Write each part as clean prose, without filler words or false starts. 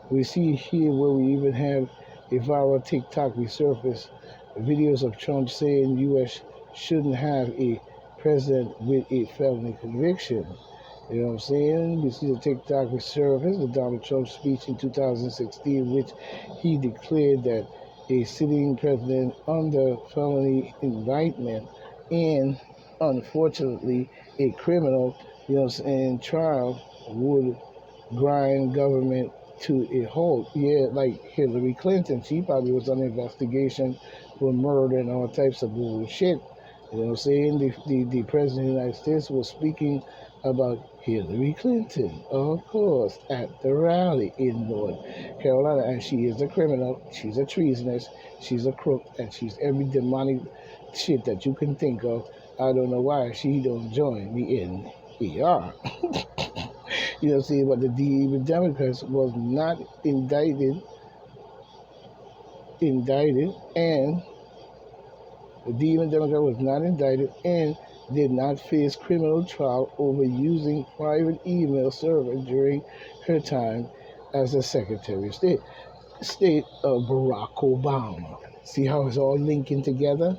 We see here where we even have a viral TikTok resurface videos of Trump saying U.S. shouldn't have a president with a felony conviction. You know what I'm saying? We see the TikTok resurface the Donald Trump speech in 2016, which he declared that a sitting president under felony indictment and unfortunately a criminal, you know what I'm saying, trial would grind government to a halt. Yeah, like Hillary Clinton, she probably was on investigation for murder and all types of bullshit. You know what I'm saying? The President of the United States was speaking about Hillary Clinton, of course, at the rally in North Carolina. And she is a criminal, she's a treasonous, she's a crook, and she's every demonic shit that you can think of. I don't know why she don't join me in ER. You know, see, but the Democrats was not indicted, and the demon Democrat was not indicted and did not face criminal trial over using private email server during her time as the Secretary of State of Barack Obama. See how it's all linking together?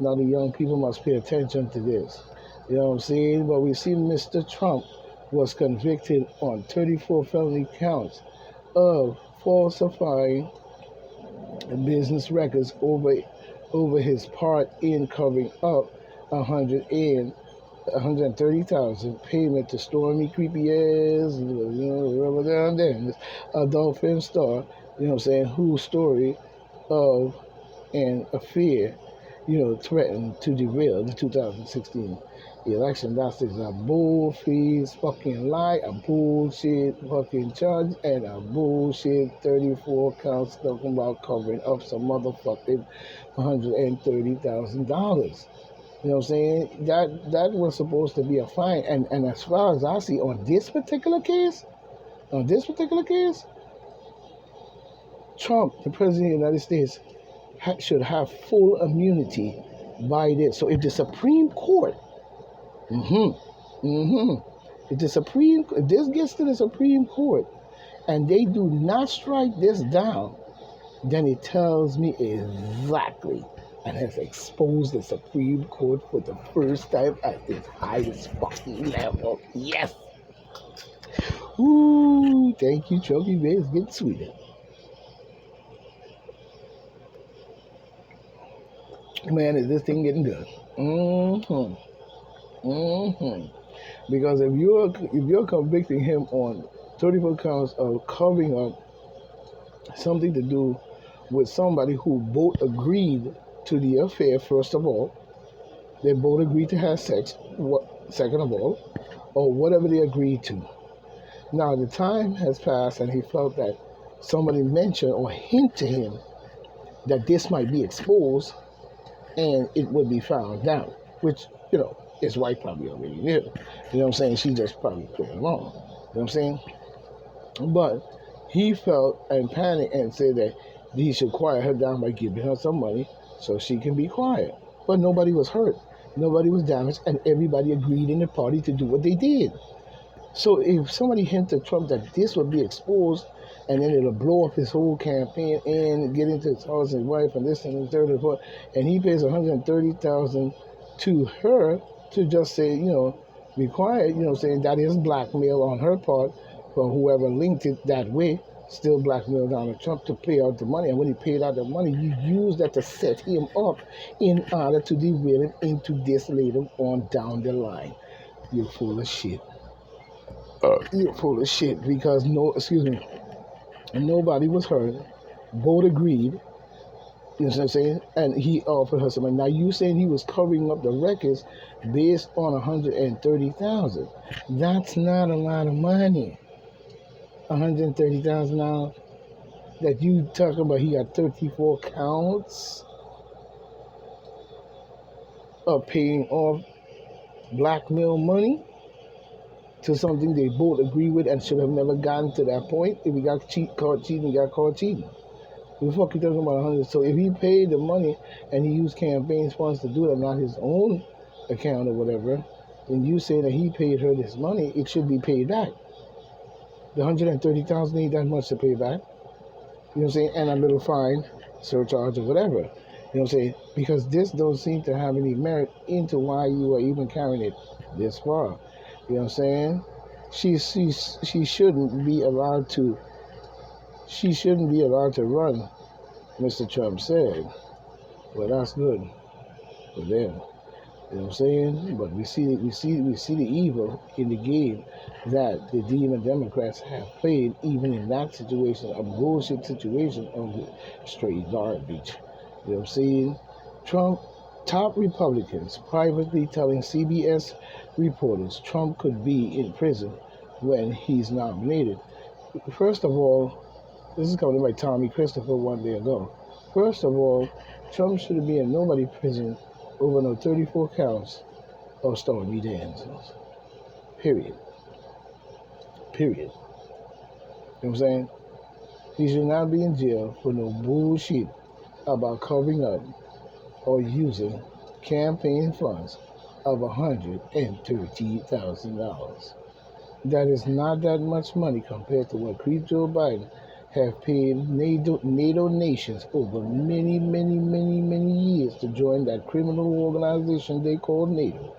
Now the young people must pay attention to this. You know what I'm saying? But we see Mr. Trump was convicted on 34 felony counts of falsifying business records over his part in covering up 130,000 payment to Stormy creepy ass, rubber down there, adult film star, you know what I'm saying, whose story of an affair, threatened to derail the 2016 election. That's a bullface fucking lie, a bullshit fucking charge, and a bullshit 34 counts talking about covering up some motherfucking $130,000. You know what I'm saying? That was supposed to be a fine. And as far as I see on this particular case, Trump, the President of the United States, should have full immunity by this. So if the Supreme Court, if this gets to the Supreme Court and they do not strike this down, then it tells me exactly and has exposed the Supreme Court for the first time at its highest fucking level. Yes. Ooh, thank you, Trophy Bears. Get sweeter. Man, is this thing getting good? Because if you're convicting him on 34 counts of covering up something to do with somebody who both agreed to the affair, first of all, they both agreed to have sex, second of all, or whatever they agreed to. Now the time has passed and he felt that somebody mentioned or hint to him that this might be exposed and it would be found out, which, his wife probably already knew. You know what I'm saying? She just probably played along. You know what I'm saying? But he felt and panicked and said that he should quiet her down by giving her some money so she can be quiet. But nobody was hurt. Nobody was damaged, and everybody agreed in the party to do what they did. So if somebody hinted Trump that this would be exposed and then it'll blow up his whole campaign and get into his house and his wife and this and the third and fourth, and he pays $130,000 to her to just say, be quiet, saying that is blackmail on her part for whoever linked it that way, still blackmail Donald Trump to pay out the money. And when he paid out the money, you use that to set him up in order to derail him into this later on down the line. You're full of shit. You're full of shit because nobody was hurt. Both agreed. You know what I'm saying? And he offered her some money. Now you saying he was covering up the records based on $130,000. That's not a lot of money. $130,000 that you talking about. He got 34 counts of paying off blackmail money to something they both agree with and should have never gotten to that point. If he got caught cheating, he got caught cheating. The fuck you talking about 100? So if he paid the money and he used campaign funds to do it, not his own account or whatever, then you say that he paid her this money, it should be paid back. The 130,000 ain't that much to pay back. You know what I'm saying? And a little fine, surcharge or whatever. You know what I'm saying? Because this don't seem to have any merit into why you are even carrying it this far. You know what I'm saying? She shouldn't be allowed to run, Mr. Trump said. Well, that's good for them. You know what I'm saying? But we see the evil in the game that the demon Democrats have played, even in that situation, a bullshit situation of straight garbage. You know what I'm saying? Trump, top Republicans privately telling CBS reporters Trump could be in prison when he's nominated. First of all, this is coming by Tommy Christopher one day ago. First of all, Trump should be in nobody prison over no 34 counts of Stormy Daniels. Period. Period. You know what I'm saying? He should not be in jail for no bullshit about covering up or using campaign funds of $130,000. That is not that much money compared to what Creep Joe Biden have paid NATO nations over many years to join that criminal organization they call NATO.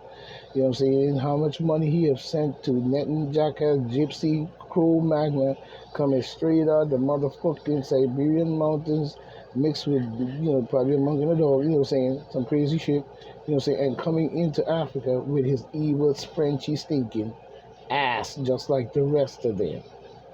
You know what I'm saying? How much money he have sent to Netan Jackass Gypsy Crow Magna coming straight out the motherfucking Siberian mountains mixed with, probably a monk and a dog, you know what I'm saying? Some crazy shit, you know what I'm saying? And coming into Africa with his evil, Frenchy stinking ass, just like the rest of them.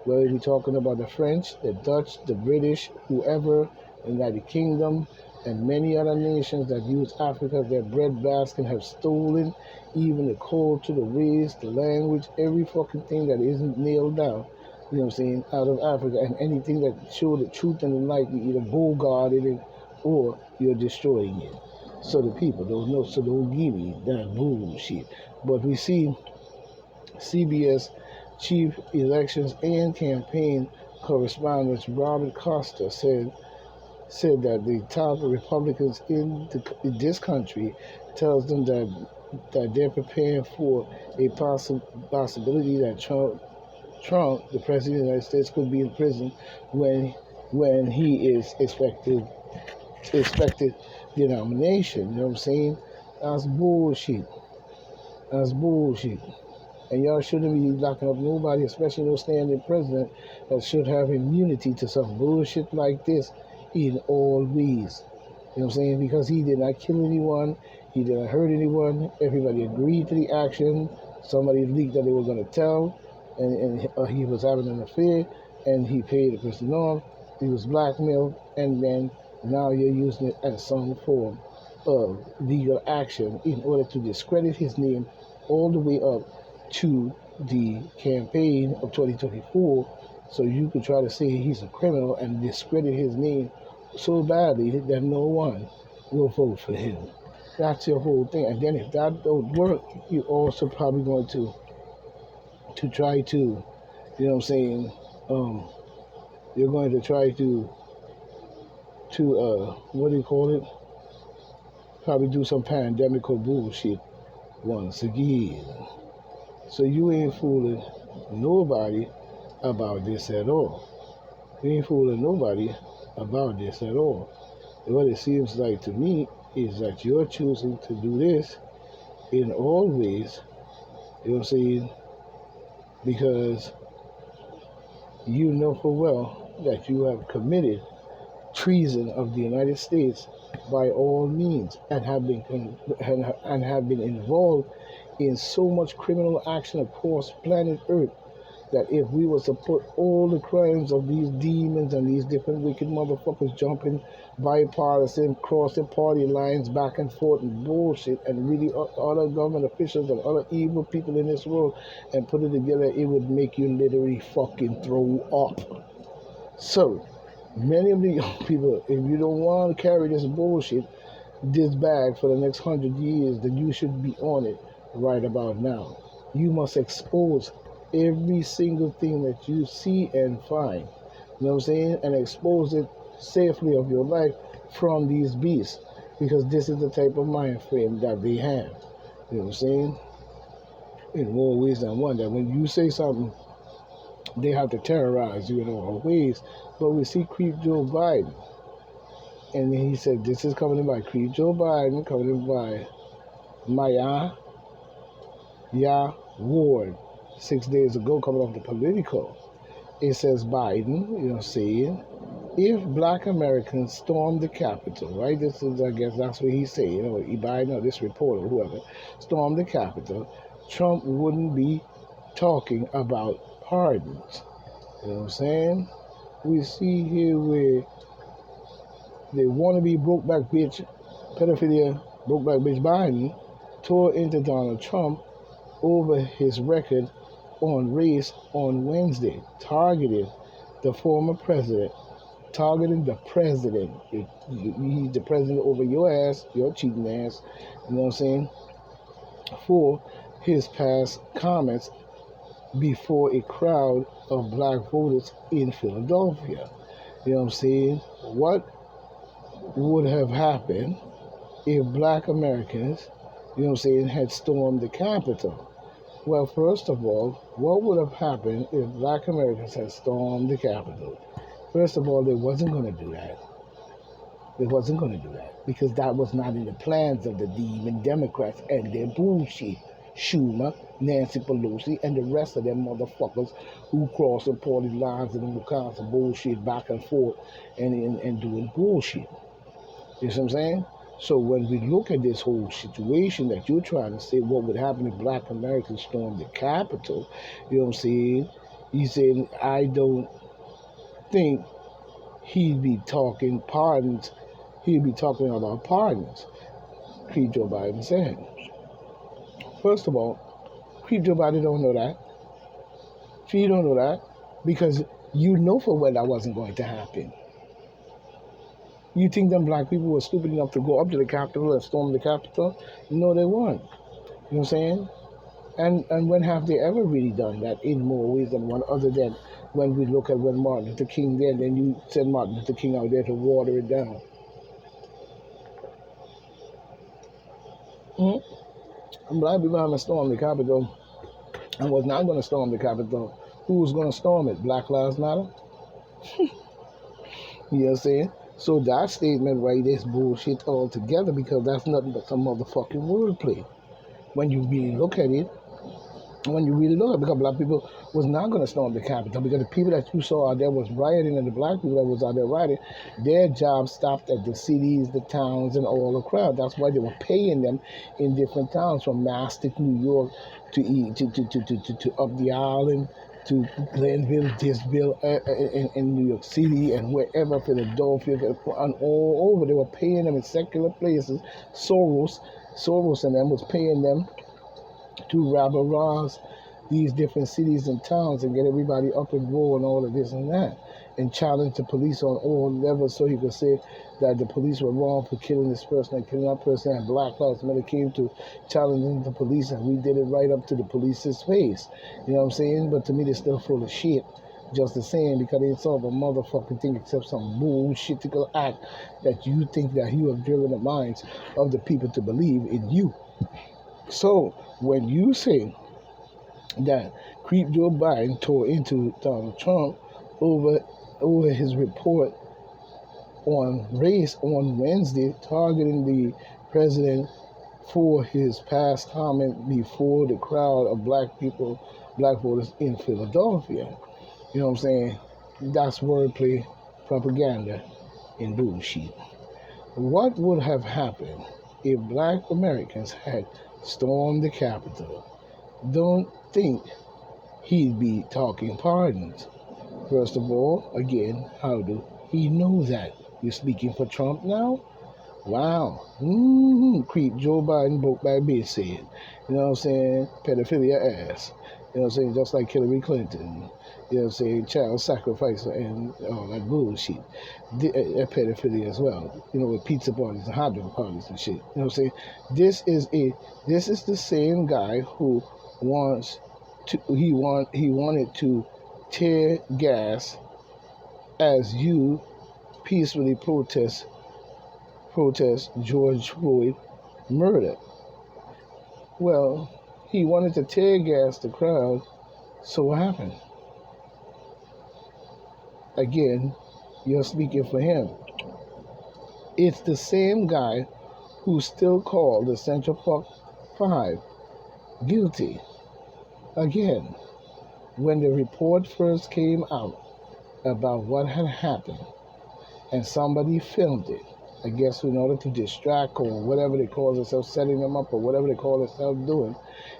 Whether we're talking about the French, the Dutch, the British, whoever, the United Kingdom, and many other nations that use Africa as their breadbasket have stolen even the code to the race, the language, every fucking thing that isn't nailed down, you know what I'm saying, out of Africa. And anything that show the truth and the light, you either bogarted it or you're destroying it. So the people don't know, so don't give me that bullshit. But we see CBS Chief Elections and Campaign Correspondent Robert Costa said that the top Republicans in this country tells them that they're preparing for a possibility that Trump, the President of the United States, could be in prison when he is expected the nomination. You know what I'm saying? That's bullshit. That's bullshit. And y'all shouldn't be locking up nobody, especially no standing president, that should have immunity to some bullshit like this in all ways. You know what I'm saying? Because he did not kill anyone, he did not hurt anyone, everybody agreed to the action, somebody leaked that they were going to tell, and he was having an affair, and he paid the person off, he was blackmailed, and then now you're using it as some form of legal action in order to discredit his name all the way up to the campaign of 2024, so you could try to say he's a criminal and discredit his name so badly that no one will vote for him. That's your whole thing. And then if that don't work, you're also probably going to try to, you know what I'm saying, you're going to try to what do you call it? Probably do some pandemical bullshit once again. So you ain't fooling nobody about this at all. You ain't fooling nobody about this at all. What it seems like to me is that you're choosing to do this in all ways, you know what I'm saying, because you know full well that you have committed treason of the United States by all means and have been involved in so much criminal action across planet Earth that if we was to put all the crimes of these demons and these different wicked motherfuckers jumping bipartisan, crossing party lines back and forth and bullshit, and really other government officials and other evil people in this world, and put it together, it would make you literally fucking throw up. So, many of the young people, if you don't want to carry this bullshit, this bag for the next 100 years, then you should be on it right about now. You must expose every single thing that you see and find, you know what I'm saying, and expose it safely of your life from these beasts, because this is the type of mind frame that they have, you know what I'm saying, in more ways than one, that when you say something they have to terrorize you in all ways. But we see Creep Joe Biden. And he said, this is coming in by Creep Joe Biden, coming in by Maya Ward, 6 days ago, coming off the Politico. It says Biden, saying, if black Americans storm the Capitol, right? This is, I guess, that's what he's saying, Biden or this reporter, whoever, storm the Capitol, Trump wouldn't be talking about pardons. You know what I'm saying? We see here where the wannabe brokeback bitch, pedophilia, brokeback bitch Biden tore into Donald Trump over his record on race on Wednesday, targeting the former president, targeting the president. He's the president over your ass, your cheating ass, you know what I'm saying, for his past comments before a crowd of black voters in Philadelphia. You know what I'm saying? What would have happened if black Americans, had stormed the Capitol? Well, first of all, what would have happened if black Americans had stormed the Capitol? First of all, they wasn't going to do that. They wasn't going to do that because that was not in the plans of the demon Democrats and their bullshit. Schumer, Nancy Pelosi, and the rest of them motherfuckers who crossing party lines and all kinds of bullshit back and forth and doing bullshit. You see what I'm saying? So when we look at this whole situation that you're trying to say, what would happen if black Americans stormed the Capitol, you know what I'm saying? He said, I don't think he'd be talking pardons. He'd be talking about pardons, Creep Joe Biden said. First of all, Creep Joe Biden don't know that. She don't know that because you know for well that wasn't going to happen. You think them black people were stupid enough to go up to the Capitol and storm the Capitol? No, they weren't. You know what I'm saying? And when have they ever really done that in more ways than one, other than when we look at when Martin Luther King did, then you send Martin Luther King out there to water it down. Mm-hmm. Black people haven't stormed the Capitol and was not going to storm the Capitol. Who was going to storm it? Black Lives Matter? You know what I'm saying? So that statement right there is bullshit altogether because that's nothing but some motherfucking wordplay. When you really look at it, because black people was not going to storm the Capitol because the people that you saw out there was rioting and the black people that was out there rioting, their jobs stopped at the cities, the towns, and all the crowd. That's why they were paying them in different towns from Mastic, New York, to up the island, to Glenville, Disville, in New York City, and wherever, Philadelphia, and all over. They were paying them in secular places. Soros and them was paying them to rabble-rouse these different cities and towns and get everybody up and roll and all of this and that, and challenge the police on all levels so he could say that the police were wrong for killing this person and killing that person, and Black Lives Matter came to challenging the police, and we did it right up to the police's face. You know what I'm saying? But to me, they're still full of shit. Just the same, because they ain't solve a motherfucking thing except some bullshitical act that you think that you have driven the minds of the people to believe in you. So when you say that Creep Joe Biden tore into Donald Trump over his report on race on Wednesday, targeting the president for his past comment before the crowd of black voters in Philadelphia. You know what I'm saying? That's wordplay, propaganda, and bullshit. What would have happened if black Americans had stormed the Capitol? Don't think he'd be talking pardons. First of all, again, how do he know that? You're speaking for Trump now? Wow. Creep Joe Biden broke by bitch said. You know what I'm saying? Pedophilia ass. You know what I'm saying? Just like Hillary Clinton. You know what I'm saying? Child sacrifice and all that bullshit. Pedophilia as well. You know, with pizza parties and hot dog parties and shit. You know what I'm saying? This is the same guy who he wanted to tear gas as you peacefully protest George Floyd murder. Well, he wanted to tear gas the crowd, so what happened? again, you're speaking for him. It's the same guy who still called the Central Park Five guilty. Again, when the report first came out about what had happened and somebody filmed it, I guess in order to distract or whatever they call themselves, setting them up or whatever they call themselves doing,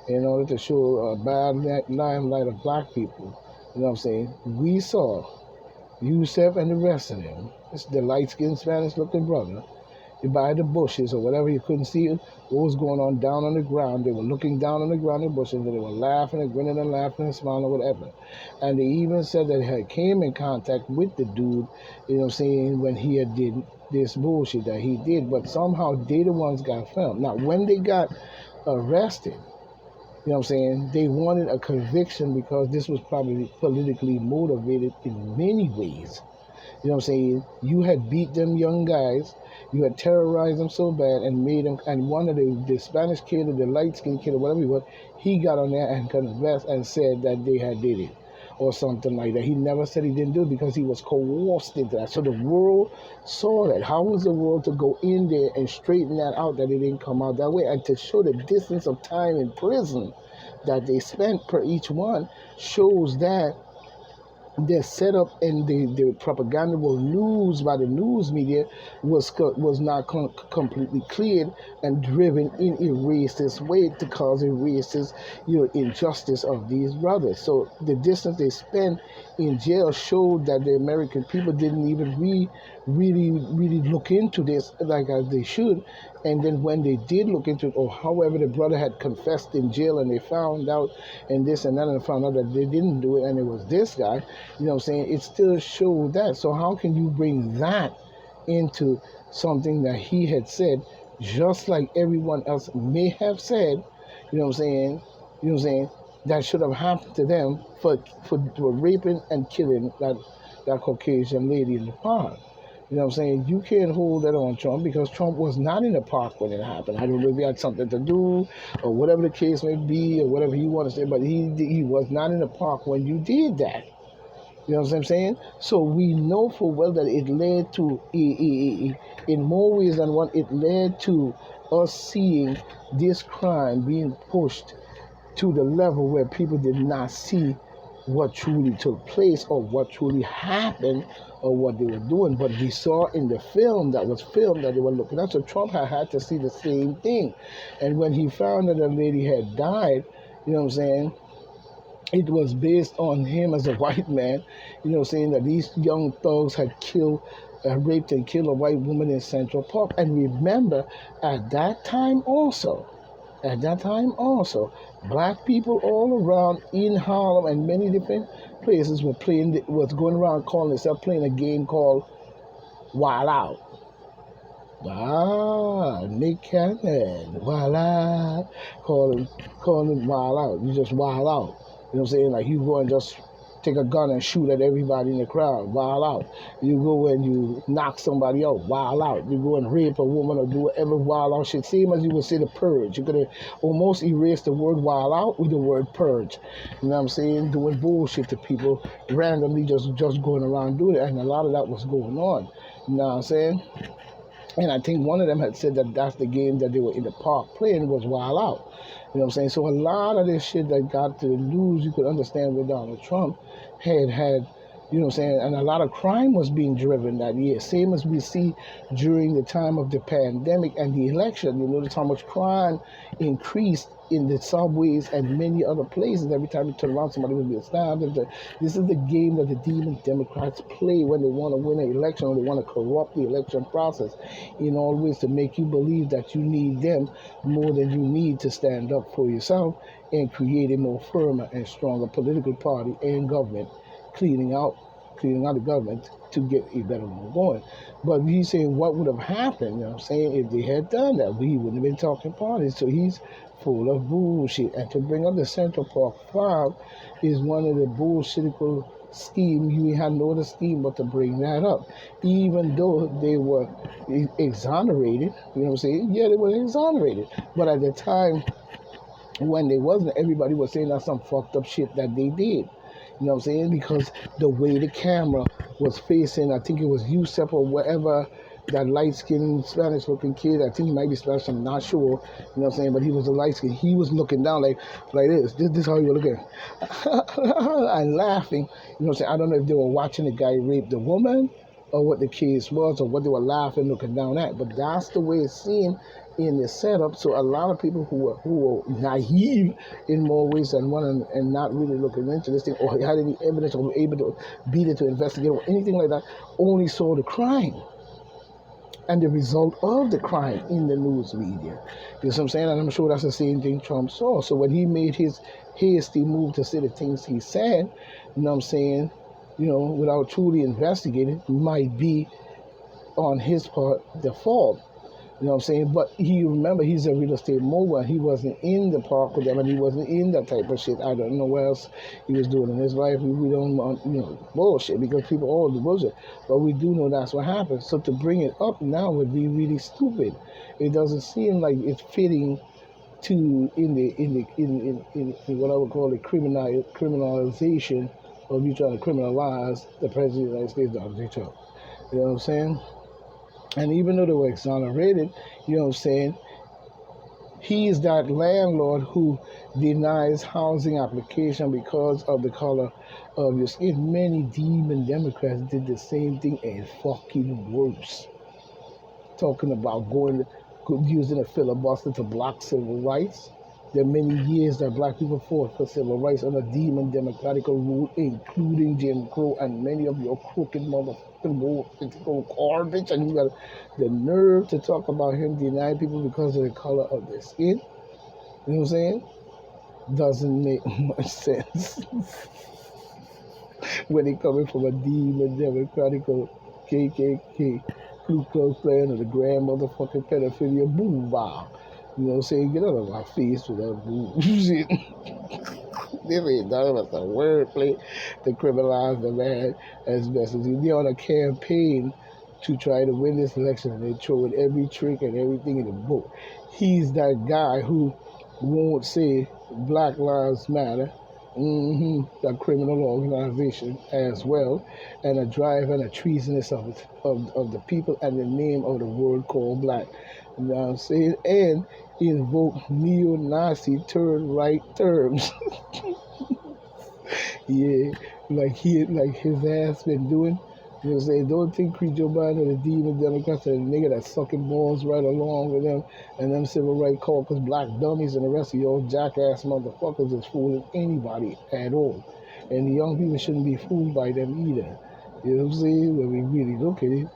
in order to show a bad limelight of black people, you know what I'm saying? We saw Yusef and the rest of them, it's the light-skinned Spanish-looking brother, by the bushes or whatever, you couldn't see what was going on down on the ground. They were looking down on the ground in the bushes and they were laughing and grinning and laughing and smiling or whatever. And they even said that he came in contact with the dude, you know what I'm saying, when he had did this bullshit that he did. But somehow they the ones got filmed. Now, when they got arrested, you know what I'm saying, they wanted a conviction because this was probably politically motivated in many ways. You know what I'm saying? You had beat them young guys. You had terrorized them so bad and made them, and one of the Spanish kid or the light-skinned kid or whatever he was, he got on there and confessed and said that they had did it or something like that. He never said he didn't do it because he was coerced into that. So the world saw that. How was the world to go in there and straighten that out, that it didn't come out that way? And to show the distance of time in prison that they spent per each one shows that the setup and the propaganda was news by the news media was not completely cleared and driven in a racist way to cause a racist, injustice of these brothers. So the distance they spent in jail showed that the American people didn't even really look into this like as they should. And then when they did look into it, or however the brother had confessed in jail and they found out and this and that and found out that they didn't do it and it was this guy, you know what I'm saying, it still showed that. So how can you bring that into something that he had said, just like everyone else may have said, you know what I'm saying, that should have happened to them for raping and killing that Caucasian lady in the park. You know what I'm saying? You can't hold that on Trump because Trump was not in the park when it happened. I don't know if he had something to do or whatever the case may be or whatever he wanted to say, but he was not in the park when you did that. You know what I'm saying? So we know for well that it led to, in more ways than one, it led to us seeing this crime being pushed to the level where people did not see what truly took place or what truly happened or what they were doing. But we saw in the film that was filmed that they were looking at. So Trump had to see the same thing. And when he found that the lady had died, you know what I'm saying, it was based on him as a white man, you know, saying that these young thugs had raped and killed a white woman in Central Park. And remember, at that time also, black people all around in Harlem and many different places was going around calling themselves playing a game called Wild Out. Nick Cannon, Wild Out, calling it Wild Out. You just wild out. You know what I'm saying? Like you go and just take a gun and shoot at everybody in the crowd, wild out. You go and you knock somebody out, wild out. You go and rape a woman or do whatever wild out shit. Same as you would say the purge. You could have almost erased the word wild out with the word purge. You know what I'm saying? Doing bullshit to people randomly, just going around doing it. And a lot of that was going on. You know what I'm saying? And I think one of them had said that that's the game that they were in the park playing was Wild Out. You know what I'm saying? So a lot of this shit that got to the news, you could understand with Donald Trump had, you know what I'm saying, and a lot of crime was being driven that year. Same as we see during the time of the pandemic and the election. You notice how much crime increased in the subways and many other places. Every time you turn around, somebody will be stabbed. This is the game that the demon Democrats play when they want to win an election or they want to corrupt the election process in all ways to make you believe that you need them more than you need to stand up for yourself and create a more firmer and stronger political party and government, cleaning out the government to get a better one going. But he's saying what would have happened, you know what I'm saying, if they had done that. We wouldn't have been talking parties. So he's full of bullshit. And to bring up the Central Park 5 is one of the bullshitical scheme. You had no other scheme but to bring that up. Even though they were exonerated, you know what I'm saying? Yeah, they were exonerated. But at the time when they wasn't, everybody was saying that's some fucked up shit that they did. You know what I'm saying? Because the way the camera was facing, I think it was Yusef or whatever, that light-skinned Spanish-looking kid. I think he might be Spanish. I'm not sure. You know what I'm saying? But he was a light-skinned. He was looking down like this. This is how you were looking. And laughing. You know what I'm saying? I don't know if they were watching the guy rape the woman or what the case was or what they were laughing looking down at. But that's the way it seemed in the setup. So a lot of people who were naive in more ways than one and not really looking into this thing or had any evidence or were able to beat it to investigate or anything like that only saw the crime and the result of the crime in the news media. You know what I'm saying? And I'm sure that's the same thing Trump saw. So when he made his hasty move to say the things he said, you know what I'm saying, without truly investigating, might be on his part the fault. You know what I'm saying? But remember, he's a real estate mogul. He wasn't in the park with them, and he wasn't in that type of shit. I don't know what else he was doing in his life. We don't want, bullshit, because people all do bullshit. But we do know that's what happened. So to bring it up now would be really stupid. It doesn't seem like it's fitting to in what I would call the criminalization of you trying to criminalize the president of the United States, Donald J. Trump. You know what I'm saying? And even though they were exonerated, you know what I'm saying, he is that landlord who denies housing application because of the color of your skin. Many demon Democrats did the same thing and fucking worse. Talking about using a filibuster to block civil rights. There are many years that black people fought for civil rights under demon democratic rule, including Jim Crow and many of your crooked motherfucking garbage. And you got the nerve to talk about him denying people because of the color of their skin. You know what I'm saying? Doesn't make much sense when it coming from a demon democratic KKK, Ku Klux Klan, or the grand motherfucking pedophilia boom wow. You know what I'm saying? Get out of my face with that bullshit. This ain't nothing but the wordplay to criminalize the man as best as they're on a campaign to try to win this election, and they're throwing every trick and everything in the book. He's that guy who won't say Black Lives Matter, a criminal organization as well, and a drive and a treasonous of the people and the name of the word called black. You know what I'm saying? And invoke neo-Nazi third-right terms. Yeah, like his ass been doing. You know what I'm saying? Don't think Joe Biden or the demon Democrats are the nigga that's sucking balls right along with them and them civil rights caucus black dummies and the rest of y'all jackass motherfuckers is fooling anybody at all. And the young people shouldn't be fooled by them either. You know what I'm saying? When we really look at it,